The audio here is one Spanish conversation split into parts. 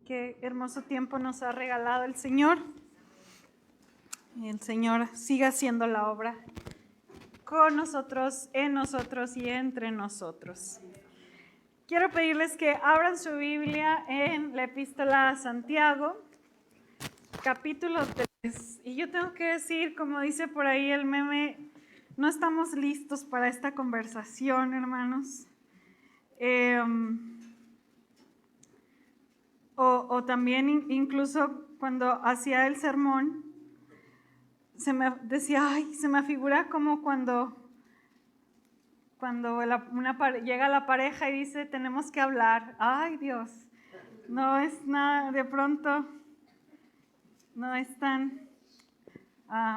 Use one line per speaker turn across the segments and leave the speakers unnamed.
Qué hermoso tiempo nos ha regalado el Señor. Y el Señor sigue haciendo la obra con nosotros, en nosotros y entre nosotros. Quiero pedirles que abran su Biblia en la Epístola a Santiago, capítulo 3. Y yo tengo que decir, como dice por ahí el meme, no estamos listos para esta conversación, hermanos. O también incluso cuando hacía el sermón, se me decía, se me figura como cuando llega la pareja y dice, tenemos que hablar. Ay, Dios, no es nada, de pronto, no es tan...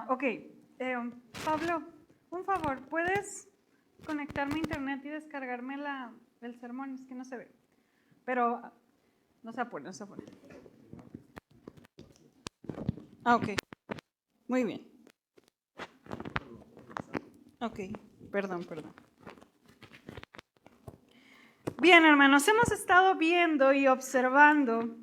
ok, Pablo, un favor, ¿puedes conectarme a internet y descargarme el sermón? Es que no se ve, pero no se apure, no se apure. Ok, muy bien. Ok, perdón. Bien, hermanos, hemos estado viendo y observando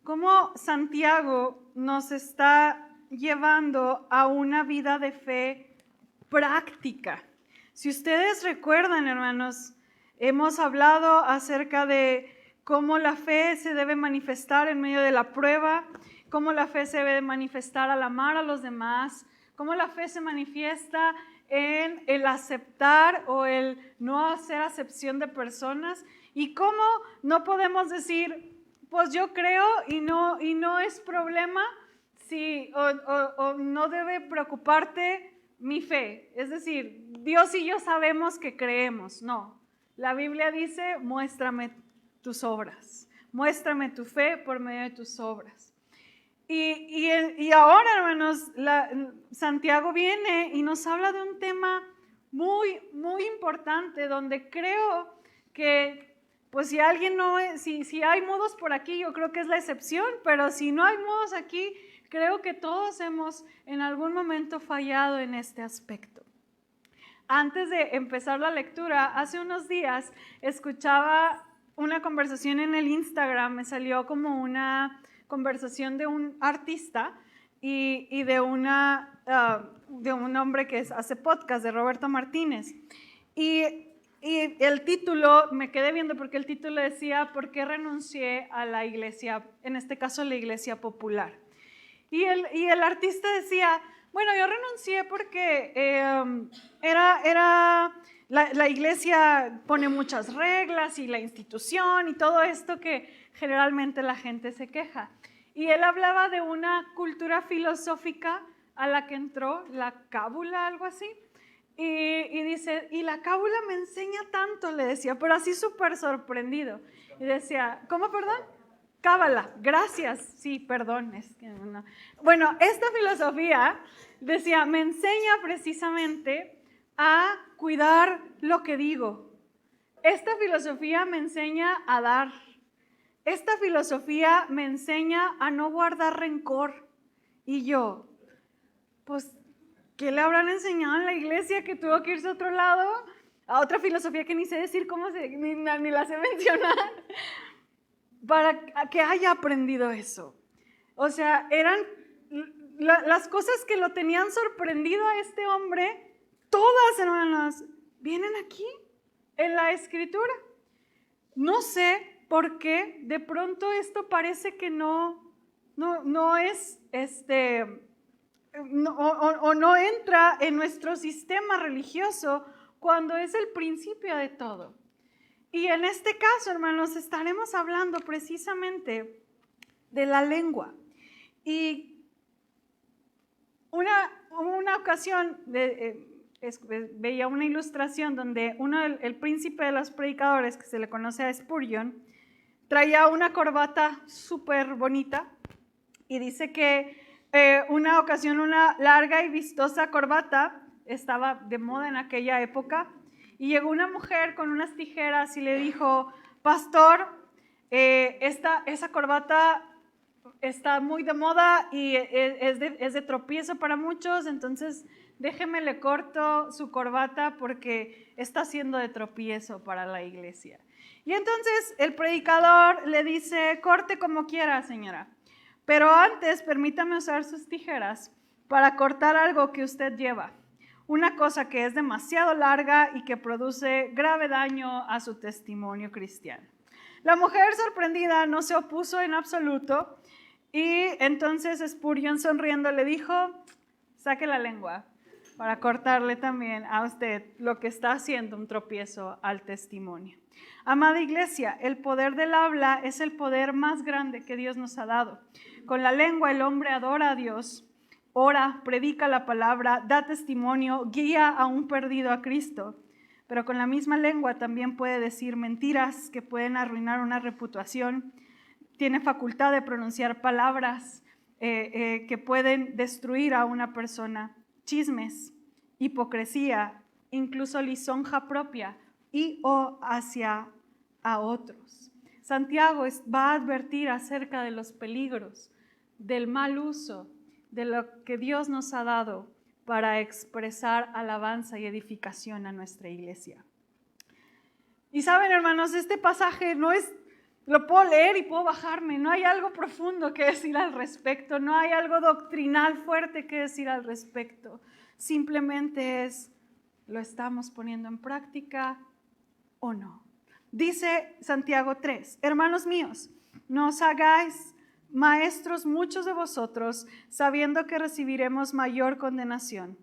cómo Santiago nos está llevando a una vida de fe práctica. Si ustedes recuerdan, hermanos, hemos hablado acerca de cómo la fe se debe manifestar en medio de la prueba, cómo la fe se debe manifestar al amar a los demás, cómo la fe se manifiesta en el aceptar o el no hacer acepción de personas, y cómo no podemos decir, pues yo creo y no es problema o no debe preocuparte mi fe. Es decir, Dios y yo sabemos que creemos. No, la Biblia dice, muéstrame tus obras, muéstrame tu fe por medio de tus obras. Y ahora, hermanos, Santiago viene y nos habla de un tema muy, muy importante, donde creo que, pues si alguien si hay mudos por aquí, yo creo que es la excepción, pero si no hay mudos aquí, creo que todos hemos en algún momento fallado en este aspecto. Antes de empezar la lectura, hace unos días escuchaba una conversación en el Instagram, me salió como una conversación de un artista y de un hombre que hace podcast, de Roberto Martínez. Y el título, me quedé viendo porque el título decía, ¿por qué renuncié a la iglesia, en este caso la iglesia popular? Y el artista decía, bueno, yo renuncié porque la iglesia pone muchas reglas y la institución y todo esto que generalmente la gente se queja. Y él hablaba de una cultura filosófica a la que entró, la cábula, algo así. Y dice, y la cábula me enseña tanto, le decía, pero así súper sorprendido. Y decía, ¿cómo, perdón? Cábala, gracias. Sí, perdón. Es que no. Bueno, esta filosofía, decía, me enseña precisamente a cuidar lo que digo. Esta filosofía me enseña a dar. Esta filosofía me enseña a no guardar rencor. Y yo, pues, ¿qué le habrán enseñado en la iglesia que tuvo que irse a otro lado? A otra filosofía que ni sé decir ni la sé mencionar, para que haya aprendido eso. O sea, eran las cosas que lo tenían sorprendido a este hombre, todas, hermanas, vienen aquí, en la Escritura. No sé por qué de pronto esto parece que no es, no entra en nuestro sistema religioso cuando es el principio de todo. Y en este caso, hermanos, estaremos hablando precisamente de la lengua. Y una ocasión veía una ilustración donde el príncipe de los predicadores, que se le conoce a Spurgeon, traía una corbata súper bonita y dice que una ocasión una larga y vistosa corbata estaba de moda en aquella época y llegó una mujer con unas tijeras y le dijo, pastor, esa corbata está muy de moda y es de tropiezo para muchos, entonces déjeme le corto su corbata porque está siendo de tropiezo para la iglesia. Y entonces el predicador le dice, corte como quiera, señora, pero antes permítame usar sus tijeras para cortar algo que usted lleva, una cosa que es demasiado larga y que produce grave daño a su testimonio cristiano. La mujer sorprendida no se opuso en absoluto y entonces Spurgeon sonriendo le dijo, saque la lengua para cortarle también a usted lo que está haciendo un tropiezo al testimonio. Amada iglesia, el poder del habla es el poder más grande que Dios nos ha dado. Con la lengua el hombre adora a Dios, ora, predica la palabra, da testimonio, guía a un perdido a Cristo. Pero con la misma lengua también puede decir mentiras que pueden arruinar una reputación. Tiene facultad de pronunciar palabras que pueden destruir a una persona. Chismes, hipocresía, incluso lisonja propia y o hacia a otros. Santiago va a advertir acerca de los peligros, del mal uso, de lo que Dios nos ha dado para expresar alabanza y edificación a nuestra iglesia. Y saben, hermanos, este pasaje no es, lo puedo leer y puedo bajarme, no hay algo profundo que decir al respecto, no hay algo doctrinal fuerte que decir al respecto. Simplemente es, ¿lo estamos poniendo en práctica o no? Dice Santiago 3, hermanos míos, no os hagáis maestros muchos de vosotros, sabiendo que recibiremos mayor condenación,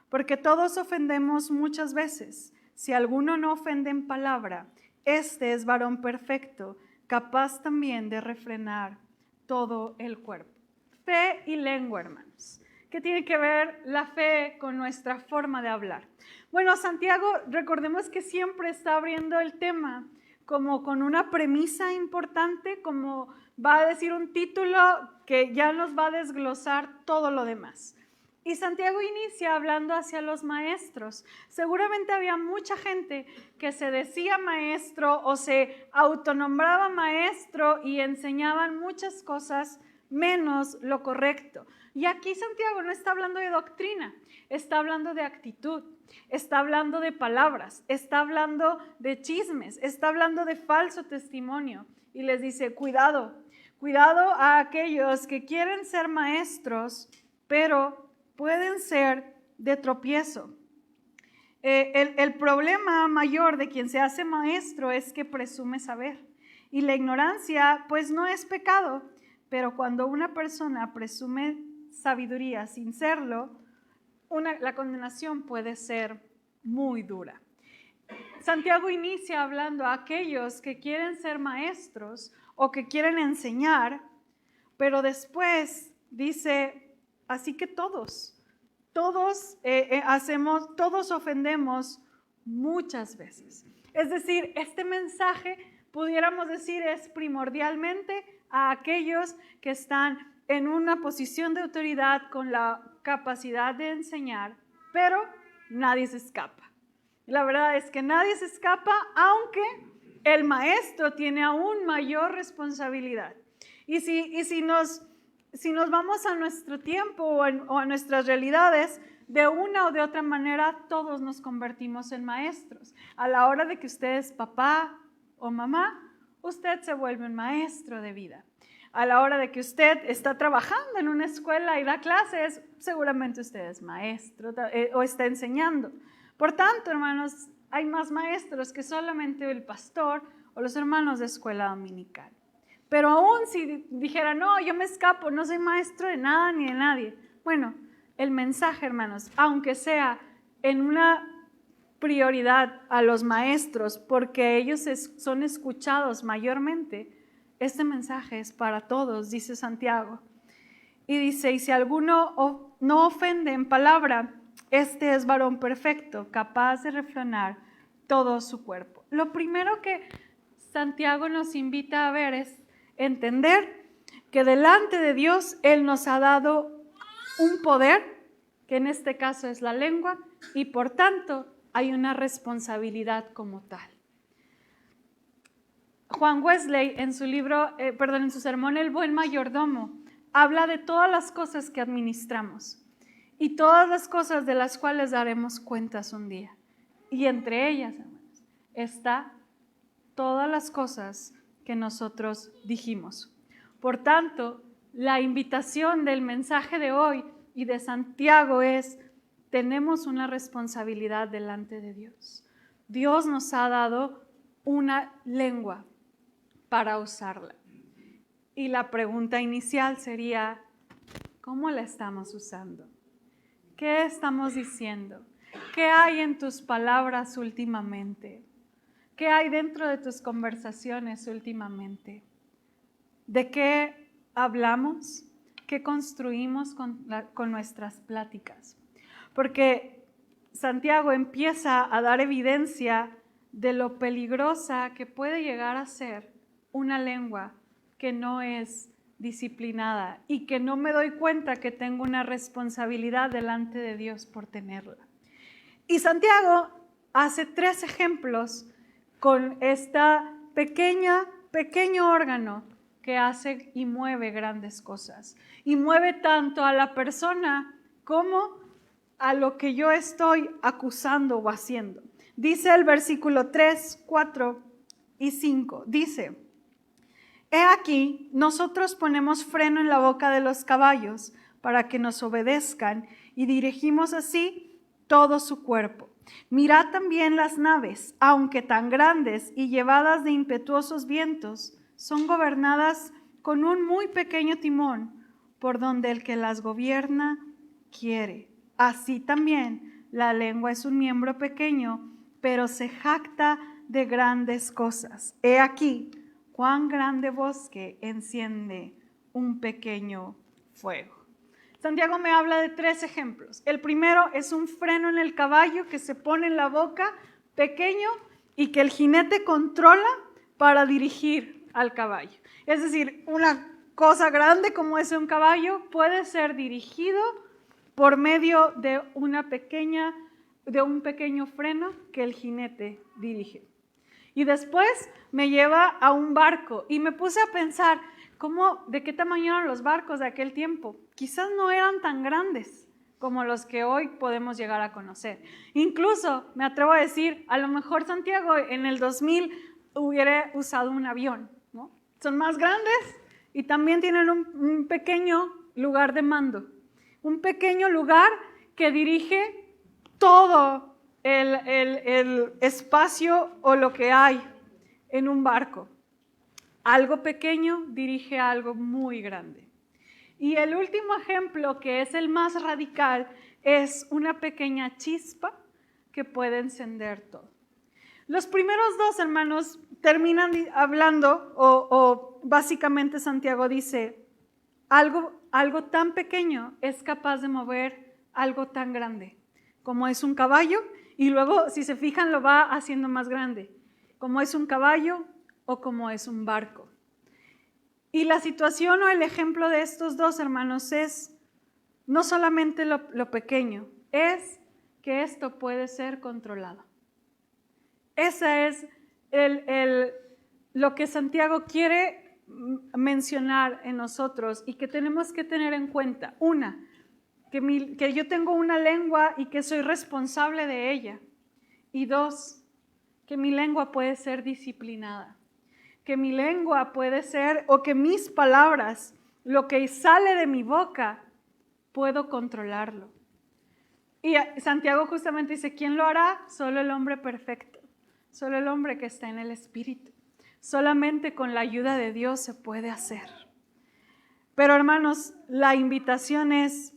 porque todos ofendemos muchas veces. Si alguno no ofende en palabra, este es varón perfecto, capaz también de refrenar todo el cuerpo. Fe y lengua, hermanos. ¿Qué tiene que ver la fe con nuestra forma de hablar? Bueno, Santiago, recordemos que siempre está abriendo el tema como con una premisa importante, como va a decir un título que ya nos va a desglosar todo lo demás. Y Santiago inicia hablando hacia los maestros. Seguramente había mucha gente que se decía maestro o se autonombraba maestro y enseñaban muchas cosas menos lo correcto. Y aquí Santiago no está hablando de doctrina, está hablando de actitud, está hablando de palabras, está hablando de chismes, está hablando de falso testimonio. Y les dice, cuidado, cuidado a aquellos que quieren ser maestros, pero pueden ser de tropiezo. El problema mayor de quien se hace maestro es que presume saber. Y la ignorancia, pues no es pecado, pero cuando una persona presume sabiduría sin serlo, la condenación puede ser muy dura. Santiago inicia hablando a aquellos que quieren ser maestros o que quieren enseñar, pero después dice, así que todos ofendemos muchas veces. Es decir, este mensaje, pudiéramos decir, es primordialmente a aquellos que están en una posición de autoridad con la capacidad de enseñar, pero nadie se escapa. La verdad es que nadie se escapa, aunque el maestro tiene aún mayor responsabilidad. Y si nos vamos a nuestro tiempo o a nuestras realidades, de una o de otra manera todos nos convertimos en maestros. A la hora de que usted es papá o mamá, usted se vuelve un maestro de vida. A la hora de que usted está trabajando en una escuela y da clases, seguramente usted es maestro o está enseñando. Por tanto, hermanos, hay más maestros que solamente el pastor o los hermanos de escuela dominical. Pero aún si dijera, no, yo me escapo, no soy maestro de nada ni de nadie. Bueno, el mensaje, hermanos, aunque sea en una prioridad a los maestros, porque ellos son escuchados mayormente, este mensaje es para todos, dice Santiago. Y dice, y si alguno no ofende en palabra, este es varón perfecto, capaz de refrenar todo su cuerpo. Lo primero que Santiago nos invita a ver es entender que delante de Dios Él nos ha dado un poder, que en este caso es la lengua, y por tanto hay una responsabilidad como tal. Juan Wesley en su sermón El buen mayordomo habla de todas las cosas que administramos y todas las cosas de las cuales daremos cuentas un día. Y entre ellas, hermanos, está todas las cosas que nosotros dijimos. Por tanto, la invitación del mensaje de hoy y de Santiago es: tenemos una responsabilidad delante de Dios. Dios nos ha dado una lengua para usarla. Y la pregunta inicial sería: ¿cómo la estamos usando? ¿Qué estamos diciendo? ¿Qué hay en tus palabras últimamente? ¿Qué hay dentro de tus conversaciones últimamente? ¿De qué hablamos? ¿Qué construimos con nuestras pláticas? Porque Santiago empieza a dar evidencia de lo peligrosa que puede llegar a ser una lengua que no es disciplinada y que no me doy cuenta que tengo una responsabilidad delante de Dios por tenerla. Y Santiago hace 3 ejemplos con esta pequeño órgano que hace y mueve grandes cosas. Y mueve tanto a la persona como a lo que yo estoy acusando o haciendo. Dice el versículo 3, 4 y 5. Dice: he aquí, nosotros ponemos freno en la boca de los caballos para que nos obedezcan y dirigimos así todo su cuerpo. Mirad también las naves, aunque tan grandes y llevadas de impetuosos vientos, son gobernadas con un muy pequeño timón, por donde el que las gobierna quiere. Así también la lengua es un miembro pequeño, pero se jacta de grandes cosas. He aquí, cuán grande bosque enciende un pequeño fuego. Santiago me habla de 3 ejemplos. El primero es un freno en el caballo que se pone en la boca, pequeño, y que el jinete controla para dirigir al caballo. Es decir, una cosa grande como es un caballo puede ser dirigido por medio de un pequeño freno que el jinete dirige. Y después me lleva a un barco y me puse a pensar, ¿de qué tamaño eran los barcos de aquel tiempo? Quizás no eran tan grandes como los que hoy podemos llegar a conocer. Incluso me atrevo a decir, a lo mejor Santiago en el 2000 hubiera usado un avión, ¿no? Son más grandes y también tienen un pequeño lugar de mando, un pequeño lugar que dirige todo el espacio o lo que hay en un barco. Algo pequeño dirige a algo muy grande. Y el último ejemplo, que es el más radical, es una pequeña chispa que puede encender todo. Los primeros 2, hermanos, terminan hablando, o básicamente Santiago dice, algo tan pequeño es capaz de mover algo tan grande, como es un caballo, y luego, si se fijan, lo va haciendo más grande, como es un caballo o como es un barco. Y la situación o el ejemplo de estos 2, hermanos, es no solamente lo pequeño, es que esto puede ser controlado. Ese es lo que Santiago quiere mencionar en nosotros y que tenemos que tener en cuenta. Una, que yo tengo una lengua y que soy responsable de ella. Y 2, que mi lengua puede ser disciplinada. Que mi lengua puede ser, o que mis palabras, lo que sale de mi boca, puedo controlarlo. Y Santiago justamente dice, ¿quién lo hará? Solo el hombre perfecto, solo el hombre que está en el Espíritu. Solamente con la ayuda de Dios se puede hacer. Pero hermanos, la invitación es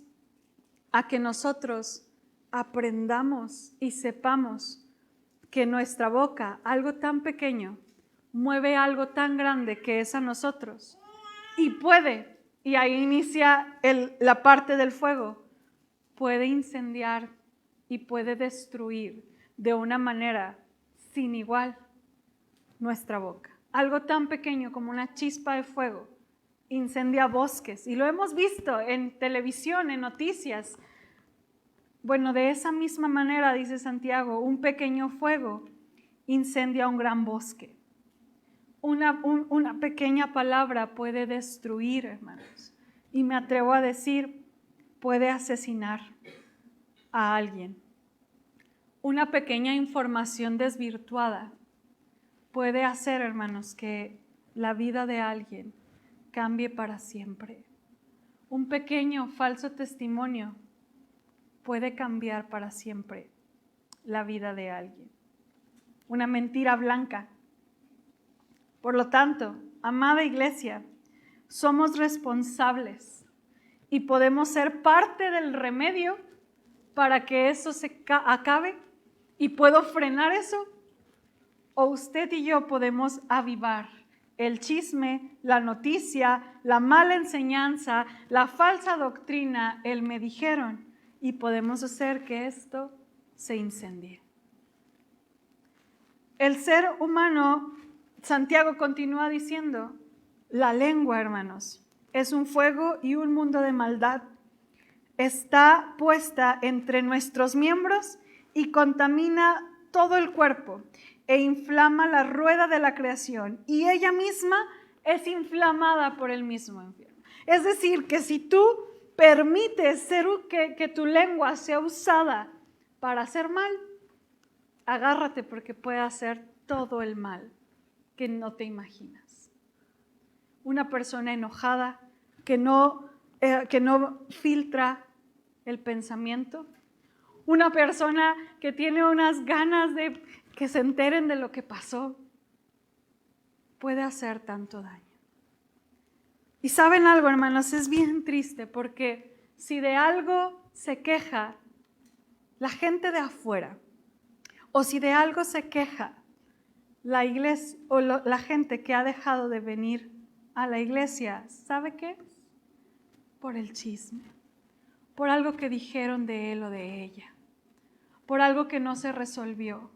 a que nosotros aprendamos y sepamos que nuestra boca, algo tan pequeño, mueve algo tan grande que es a nosotros. Y puede, y ahí inicia la parte del fuego, puede incendiar y puede destruir de una manera sin igual nuestra boca. Algo tan pequeño como una chispa de fuego incendia bosques. Y lo hemos visto en televisión, en noticias. Bueno, de esa misma manera, dice Santiago, un pequeño fuego incendia un gran bosque. Una pequeña palabra puede destruir, hermanos. Y me atrevo a decir, puede asesinar a alguien. Una pequeña información desvirtuada puede hacer, hermanos, que la vida de alguien cambie para siempre. Un pequeño falso testimonio puede cambiar para siempre la vida de alguien. Una mentira blanca. Por lo tanto, amada iglesia, somos responsables y podemos ser parte del remedio para que eso se acabe. ¿Y puedo frenar eso? ¿O usted y yo podemos avivar el chisme, la noticia, la mala enseñanza, la falsa doctrina, el me dijeron, y podemos hacer que esto se incendie? El ser humano, Santiago continúa diciendo, la lengua, hermanos, es un fuego y un mundo de maldad. Está puesta entre nuestros miembros y contamina todo el cuerpo e inflama la rueda de la creación, y ella misma es inflamada por el mismo infierno. Es decir, que si tú permites que tu lengua sea usada para hacer mal, agárrate, porque puede hacer todo el mal que no te imaginas. Una persona enojada que no filtra el pensamiento. Una persona que tiene unas ganas de que se enteren de lo que pasó, puede hacer tanto daño. Y saben algo, hermanos, es bien triste, porque si de algo se queja la gente de afuera, o si de algo se queja la iglesia o la gente que ha dejado de venir a la iglesia, ¿sabe qué? Por el chisme, por algo que dijeron de él o de ella, por algo que no se resolvió,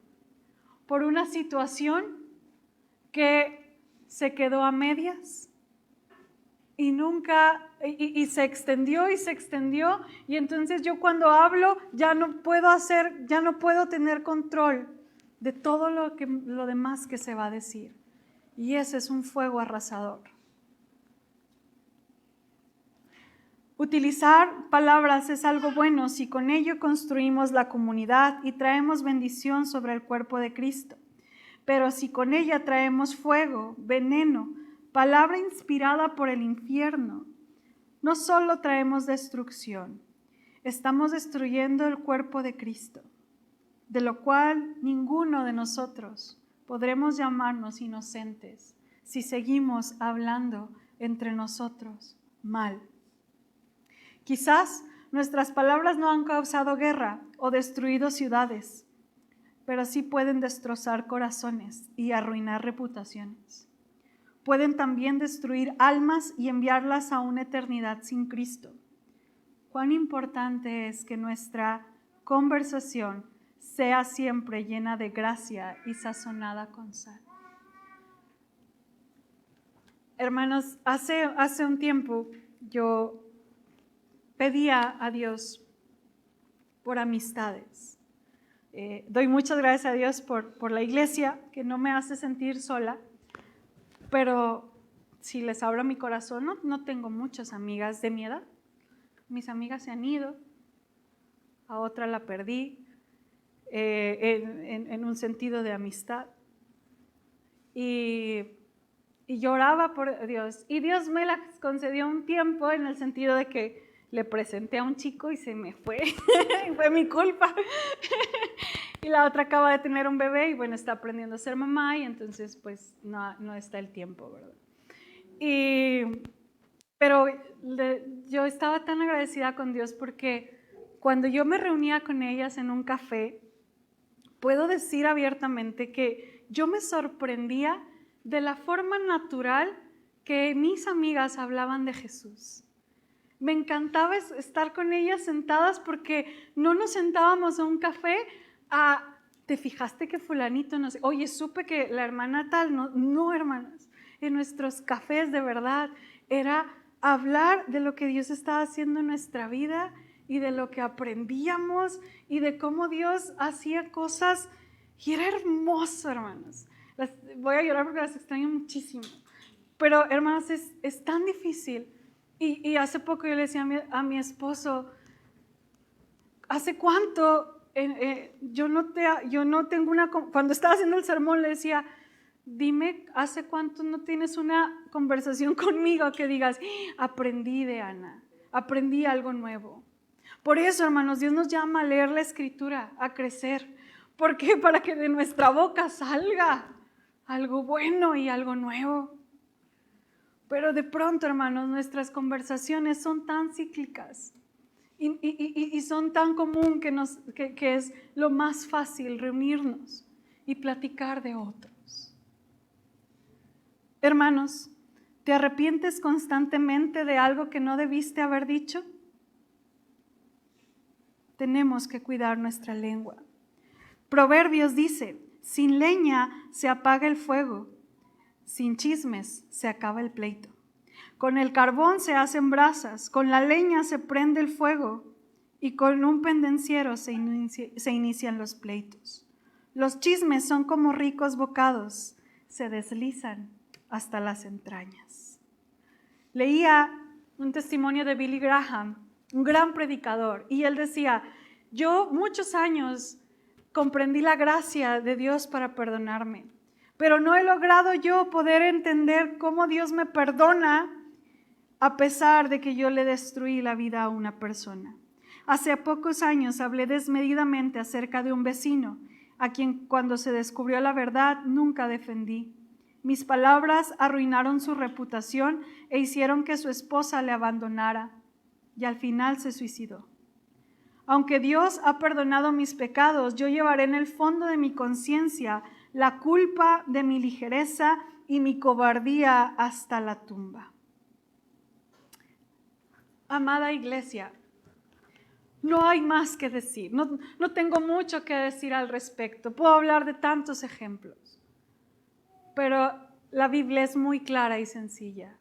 por una situación que se quedó a medias y se extendió, y entonces yo cuando hablo ya no puedo tener control de todo lo demás que se va a decir. Y ese es un fuego arrasador. Utilizar palabras es algo bueno si con ello construimos la comunidad y traemos bendición sobre el cuerpo de Cristo. Pero si con ella traemos fuego, veneno, palabra inspirada por el infierno, no solo traemos destrucción, estamos destruyendo el cuerpo de Cristo, de lo cual ninguno de nosotros podremos llamarnos inocentes si seguimos hablando entre nosotros mal. Quizás nuestras palabras no han causado guerra o destruido ciudades, pero sí pueden destrozar corazones y arruinar reputaciones. Pueden también destruir almas y enviarlas a una eternidad sin Cristo. Cuán importante es que nuestra conversación sea siempre llena de gracia y sazonada con sal. Hermanos, hace un tiempo yo pedía a Dios por amistades. Doy muchas gracias a Dios por la iglesia, que no me hace sentir sola, pero si les abro mi corazón, no tengo muchas amigas de mi edad. Mis amigas se han ido, a otra la perdí en un sentido de amistad. Y lloraba por Dios, y Dios me la concedió un tiempo en el sentido de que le presenté a un chico y se me fue, fue mi culpa. Y la otra acaba de tener un bebé y bueno, está aprendiendo a ser mamá, y entonces pues no está el tiempo, ¿verdad? Pero yo estaba tan agradecida con Dios, porque cuando yo me reunía con ellas en un café, puedo decir abiertamente que yo me sorprendía de la forma natural que mis amigas hablaban de Jesús. Me encantaba estar con ellas sentadas, porque no nos sentábamos a un café a, ¿te fijaste que fulanito no sé? Oye, supe que la hermana tal, no, hermanas. En nuestros cafés de verdad era hablar de lo que Dios estaba haciendo en nuestra vida y de lo que aprendíamos y de cómo Dios hacía cosas, y era hermoso, hermanos. Voy a llorar porque las extraño muchísimo. Pero, hermanos, es tan difícil. Y hace poco yo le decía a mi esposo, ¿hace cuánto yo no tengo cuando estaba haciendo el sermón le decía, Dime, ¿hace cuánto no tienes una conversación conmigo que digas, aprendí de Ana, aprendí algo nuevo? Por eso, hermanos, Dios nos llama a leer la Escritura, a crecer. ¿Por qué? Para que de nuestra boca salga algo bueno y algo nuevo. Pero de pronto, hermanos, nuestras conversaciones son tan cíclicas y son tan común que es lo más fácil reunirnos y platicar de otros. Hermanos, ¿te arrepientes constantemente de algo que no debiste haber dicho? Tenemos que cuidar nuestra lengua. Proverbios dice, sin leña se apaga el fuego, sin chismes se acaba el pleito. Con el carbón se hacen brasas, con la leña se prende el fuego y con un pendenciero se inician los pleitos. Los chismes son como ricos bocados, se deslizan hasta las entrañas. Leía un testimonio de Billy Graham, un gran predicador, y él decía, yo muchos años comprendí la gracia de Dios para perdonarme, pero no he logrado yo poder entender cómo Dios me perdona a pesar de que yo le destruí la vida a una persona. Hace pocos años hablé desmedidamente acerca de un vecino, a quien cuando se descubrió la verdad nunca defendí. Mis palabras arruinaron su reputación e hicieron que su esposa le abandonara y al final se suicidó. Aunque Dios ha perdonado mis pecados, yo llevaré en el fondo de mi conciencia la culpa de mi ligereza y mi cobardía hasta la tumba. Amada iglesia, no hay más que decir, no tengo mucho que decir al respecto, puedo hablar de tantos ejemplos, pero la Biblia es muy clara y sencilla.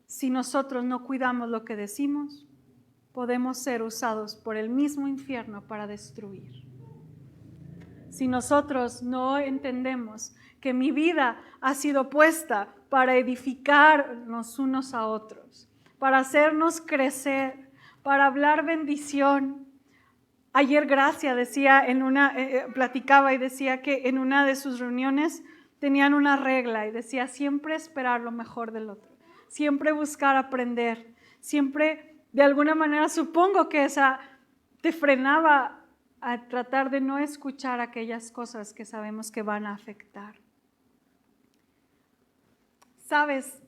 Si nosotros no cuidamos lo que decimos, podemos ser usados por el mismo infierno para destruir. Si nosotros no entendemos que mi vida ha sido puesta para edificarnos unos a otros, para hacernos crecer, para hablar bendición. Ayer Gracia decía platicaba y decía que en una de sus reuniones tenían una regla y decía siempre esperar lo mejor del otro, siempre buscar aprender, siempre de alguna manera supongo que esa te frenaba a tratar de no escuchar aquellas cosas que sabemos que van a afectar. ¿Sabes?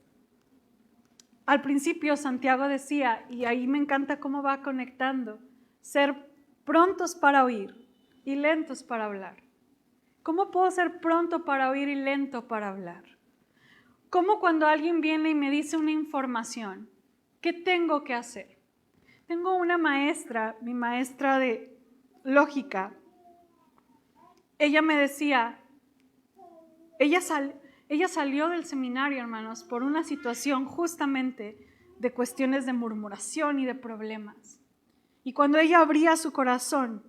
Al principio Santiago decía, y ahí me encanta cómo va conectando, ser prontos para oír y lentos para hablar. ¿Cómo puedo ser pronto para oír y lento para hablar? ¿Cómo cuando alguien viene y me dice una información, qué tengo que hacer? Tengo una maestra, mi maestra de lógica, ella me decía, ella salió del seminario, hermanos, por una situación justamente de cuestiones de murmuración y de problemas. Y cuando ella abría su corazón,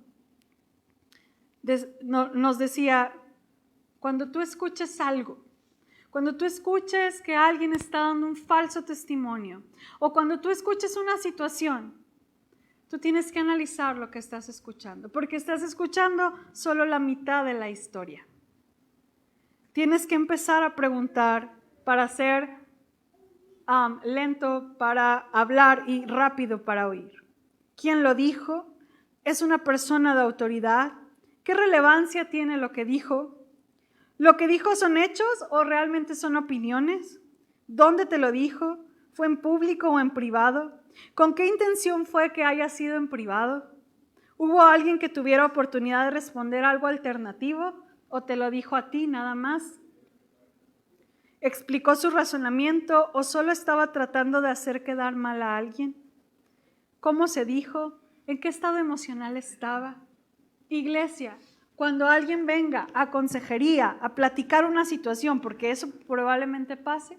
nos decía, cuando tú escuches algo, cuando tú escuches que alguien está dando un falso testimonio, o cuando tú escuches una situación, tú tienes que analizar lo que estás escuchando, porque estás escuchando solo la mitad de la historia. Tienes que empezar a preguntar para ser lento para hablar y rápido para oír. ¿Quién lo dijo? ¿Es una persona de autoridad? ¿Qué relevancia tiene lo que dijo? ¿Lo que dijo son hechos o realmente son opiniones? ¿Dónde te lo dijo? ¿Fue en público o en privado? ¿Con qué intención fue que haya sido en privado? ¿Hubo alguien que tuviera oportunidad de responder algo alternativo o te lo dijo a ti nada más? ¿Explicó su razonamiento o solo estaba tratando de hacer quedar mal a alguien? ¿Cómo se dijo? ¿En qué estado emocional estaba? Iglesia, cuando alguien venga a consejería, a platicar una situación, porque eso probablemente pase,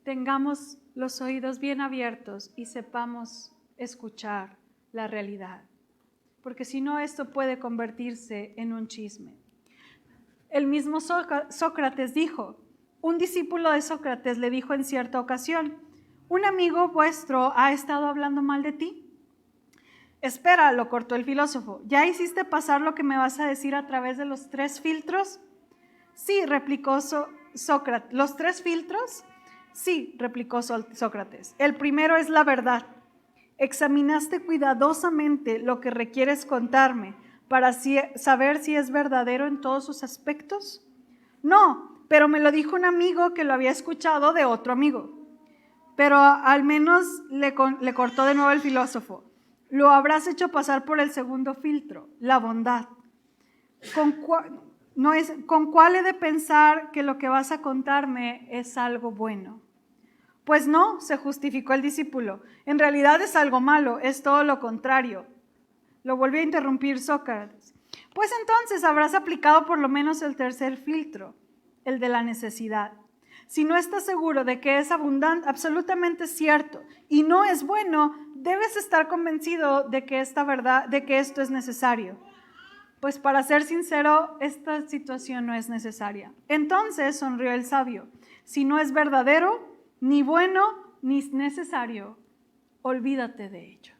tengamos los oídos bien abiertos y sepamos escuchar la realidad. Porque si no, esto puede convertirse en un chisme. El mismo Sócrates dijo, un discípulo de Sócrates le dijo en cierta ocasión, ¿un amigo vuestro ha estado hablando mal de ti? Espera, lo cortó el filósofo, ¿ya hiciste pasar lo que me vas a decir a través de los 3 filtros? Sí, replicó Sócrates. ¿Los 3 filtros? Sí, replicó Sócrates. El primero es la verdad. ¿Examinaste cuidadosamente lo que requieres contarme para saber si es verdadero en todos sus aspectos? No, pero me lo dijo un amigo que lo había escuchado de otro amigo. Pero al menos le cortó de nuevo el filósofo. Lo habrás hecho pasar por el segundo filtro, la bondad. ¿Con cuál he de pensar que lo que vas a contarme es algo bueno? Pues no, se justificó el discípulo. En realidad es algo malo, es todo lo contrario. Lo volvió a interrumpir Sócrates. Pues entonces habrás aplicado por lo menos el tercer filtro, el de la necesidad. Si no estás seguro de que es abundante, absolutamente cierto, y no es bueno, debes estar convencido de que esto es necesario. Pues para ser sincero, esta situación no es necesaria. Entonces sonrió el sabio. Si no es verdadero, ni bueno, ni necesario, olvídate de ello.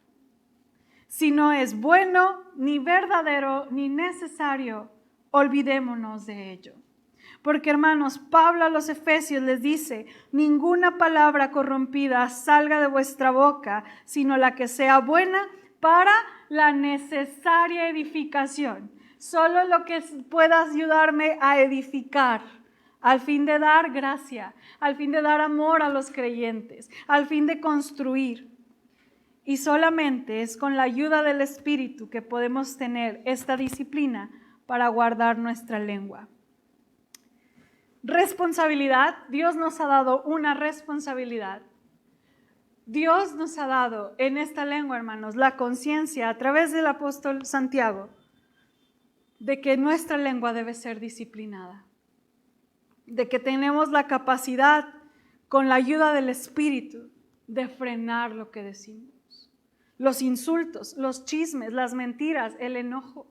Si no es bueno, ni verdadero, ni necesario, olvidémonos de ello. Porque, hermanos, Pablo a los Efesios les dice, ninguna palabra corrompida salga de vuestra boca, sino la que sea buena para la necesaria edificación. Solo lo que pueda ayudarme a edificar, al fin de dar gracia, al fin de dar amor a los creyentes, al fin de construir. Y solamente es con la ayuda del Espíritu que podemos tener esta disciplina para guardar nuestra lengua. Responsabilidad. Dios nos ha dado una responsabilidad. Dios nos ha dado en esta lengua, hermanos, la conciencia a través del apóstol Santiago de que nuestra lengua debe ser disciplinada, de que tenemos la capacidad con la ayuda del Espíritu de frenar lo que decimos. Los insultos, los chismes, las mentiras, el enojo,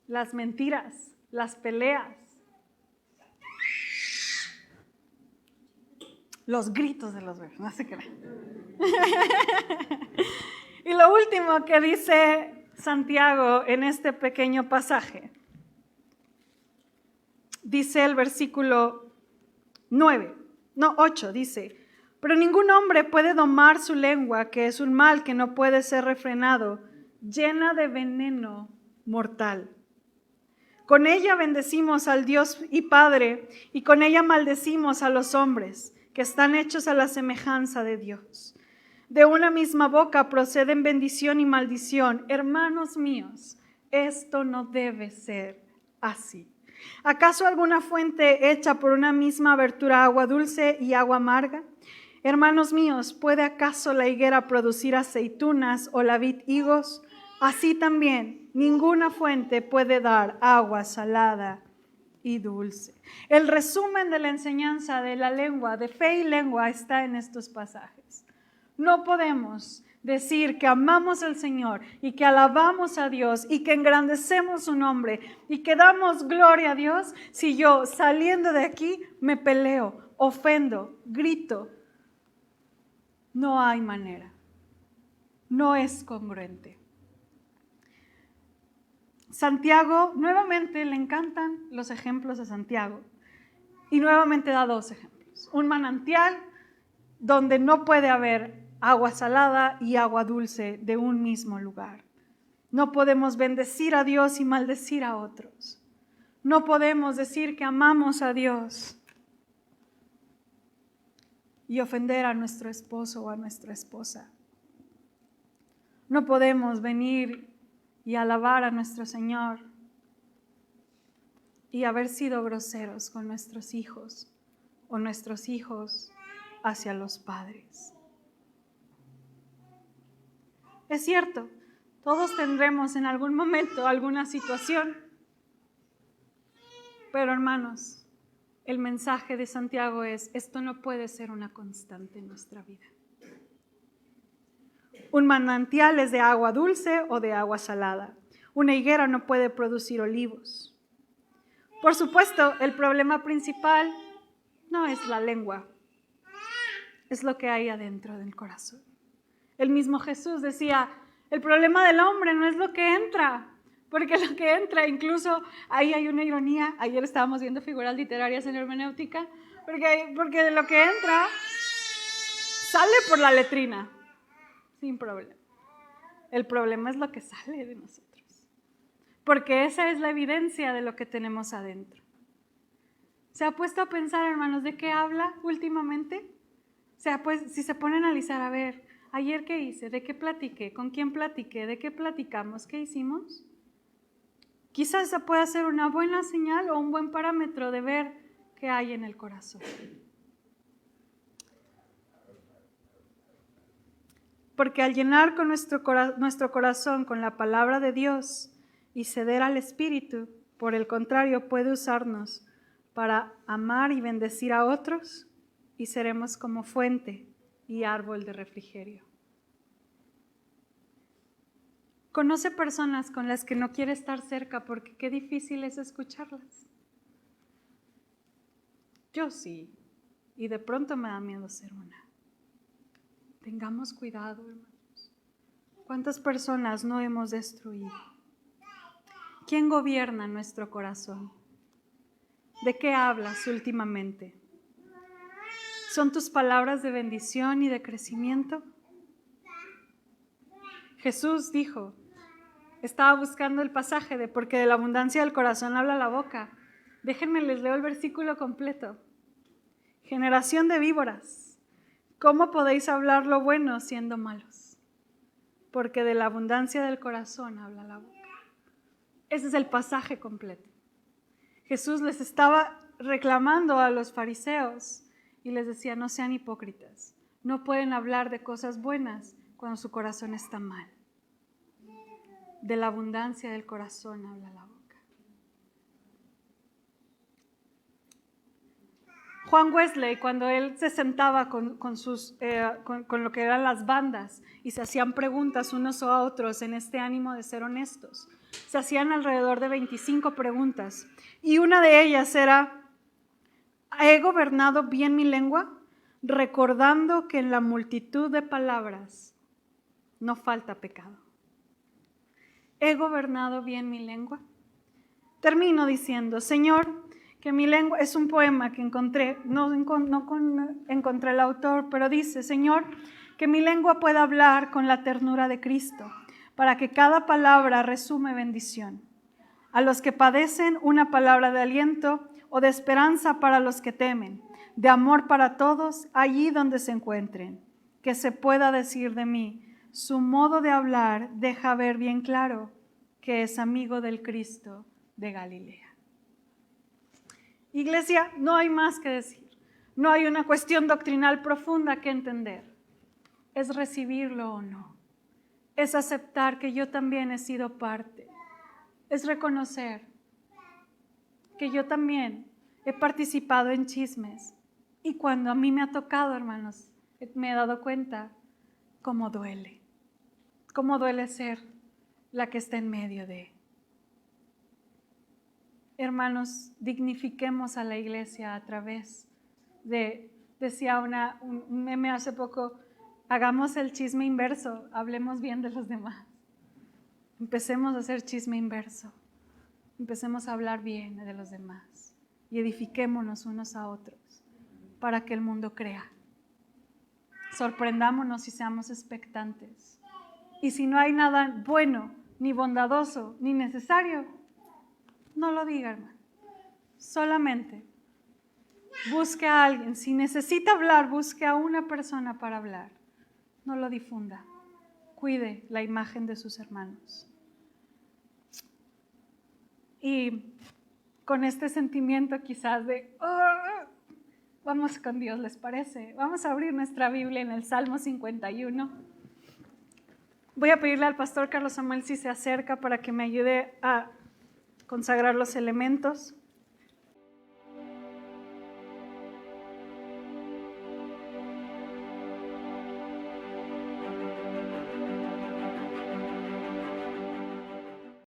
las mentiras, las peleas, los gritos de los bebés, no sé qué. Y lo último que dice Santiago en este pequeño pasaje, dice el versículo 8, dice, pero ningún hombre puede domar su lengua, que es un mal que no puede ser refrenado, llena de veneno mortal. Con ella bendecimos al Dios y Padre, y con ella maldecimos a los hombres, que están hechos a la semejanza de Dios. De una misma boca proceden bendición y maldición. Hermanos míos, esto no debe ser así. ¿Acaso alguna fuente hecha por una misma abertura agua dulce y agua amarga? Hermanos míos, ¿puede acaso la higuera producir aceitunas o la vid higos? Así también, ninguna fuente puede dar agua salada y dulce. El resumen de la enseñanza de la lengua, de fe y lengua, está en estos pasajes. No podemos decir que amamos al Señor y que alabamos a Dios y que engrandecemos su nombre y que damos gloria a Dios si yo saliendo de aquí me peleo, ofendo, grito. No hay manera. No es congruente. Santiago, nuevamente le encantan los ejemplos de Santiago y nuevamente da 2 ejemplos. Un manantial donde no puede haber agua salada y agua dulce de un mismo lugar. No podemos bendecir a Dios y maldecir a otros. No podemos decir que amamos a Dios y ofender a nuestro esposo o a nuestra esposa. No podemos venir y alabar a nuestro Señor y haber sido groseros con nuestros hijos o nuestros hijos hacia los padres. Es cierto, todos tendremos en algún momento alguna situación, pero hermanos, el mensaje de Santiago es, esto no puede ser una constante en nuestra vida. Un manantial es de agua dulce o de agua salada. Una higuera no puede producir olivos. Por supuesto, el problema principal no es la lengua, es lo que hay adentro del corazón. El mismo Jesús decía, el problema del hombre no es lo que entra, Porque lo que entra, incluso ahí hay una ironía. Ayer estábamos viendo figuras literarias en hermenéutica, porque lo que entra sale por la letrina, sin problema. El problema es lo que sale de nosotros, porque esa es la evidencia de lo que tenemos adentro. ¿Se ha puesto a pensar, hermanos, de qué habla últimamente? Si se pone a analizar, a ver, ayer qué hice, de qué platiqué, con quién platiqué, de qué platicamos, qué hicimos. Quizás esa pueda ser una buena señal o un buen parámetro de ver qué hay en el corazón. Porque al llenar con nuestro corazón con la palabra de Dios y ceder al Espíritu, por el contrario, puede usarnos para amar y bendecir a otros y seremos como fuente y árbol de refrigerio. Conoce personas con las que no quiere estar cerca porque qué difícil es escucharlas. Yo sí, y de pronto me da miedo ser una. Tengamos cuidado, hermanos. ¿Cuántas personas no hemos destruido? ¿Quién gobierna nuestro corazón? ¿De qué hablas últimamente? ¿Son tus palabras de bendición y de crecimiento? Jesús dijo, estaba buscando el pasaje de porque de la abundancia del corazón habla la boca. Déjenme, les leo el versículo completo. Generación de víboras, ¿cómo podéis hablar lo bueno siendo malos? Porque de la abundancia del corazón habla la boca. Ese es el pasaje completo. Jesús les estaba reclamando a los fariseos y les decía, no sean hipócritas, no pueden hablar de cosas buenas cuando su corazón está mal. De la abundancia del corazón habla la boca. Juan Wesley, cuando él se sentaba con lo que eran las bandas y se hacían preguntas unos a otros en este ánimo de ser honestos, se hacían alrededor de 25 preguntas y una de ellas era, ¿he gobernado bien mi lengua? Recordando que en la multitud de palabras no falta pecado. ¿He gobernado bien mi lengua? Termino diciendo, Señor, que mi lengua, es un poema que encontré, no encontré el autor, pero dice, Señor, que mi lengua pueda hablar con la ternura de Cristo, para que cada palabra resume bendición. A los que padecen, una palabra de aliento o de esperanza para los que temen, de amor para todos, allí donde se encuentren. Que se pueda decir de mí, su modo de hablar deja ver bien claro que es amigo del Cristo de Galilea. Iglesia, no hay más que decir. No hay una cuestión doctrinal profunda que entender. Es recibirlo o no. Es aceptar que yo también he sido parte. Es reconocer que yo también he participado en chismes. Y cuando a mí me ha tocado, hermanos, me he dado cuenta cómo duele. Cómo duele ser la que está en medio de. Hermanos, dignifiquemos a la iglesia a través de, decía un meme hace poco, hagamos el chisme inverso, hablemos bien de los demás. Empecemos a hacer chisme inverso, empecemos a hablar bien de los demás y edifiquémonos unos a otros para que el mundo crea. Sorprendámonos y seamos expectantes. Y si no hay nada bueno, ni bondadoso, ni necesario, no lo diga, hermano. Solamente busque a alguien. Si necesita hablar, busque a una persona para hablar. No lo difunda. Cuide la imagen de sus hermanos. Y con este sentimiento quizás de, vamos con Dios, ¿les parece? Vamos a abrir nuestra Biblia en el Salmo 51. Voy a pedirle al pastor Carlos Samuel si se acerca para que me ayude a consagrar los elementos.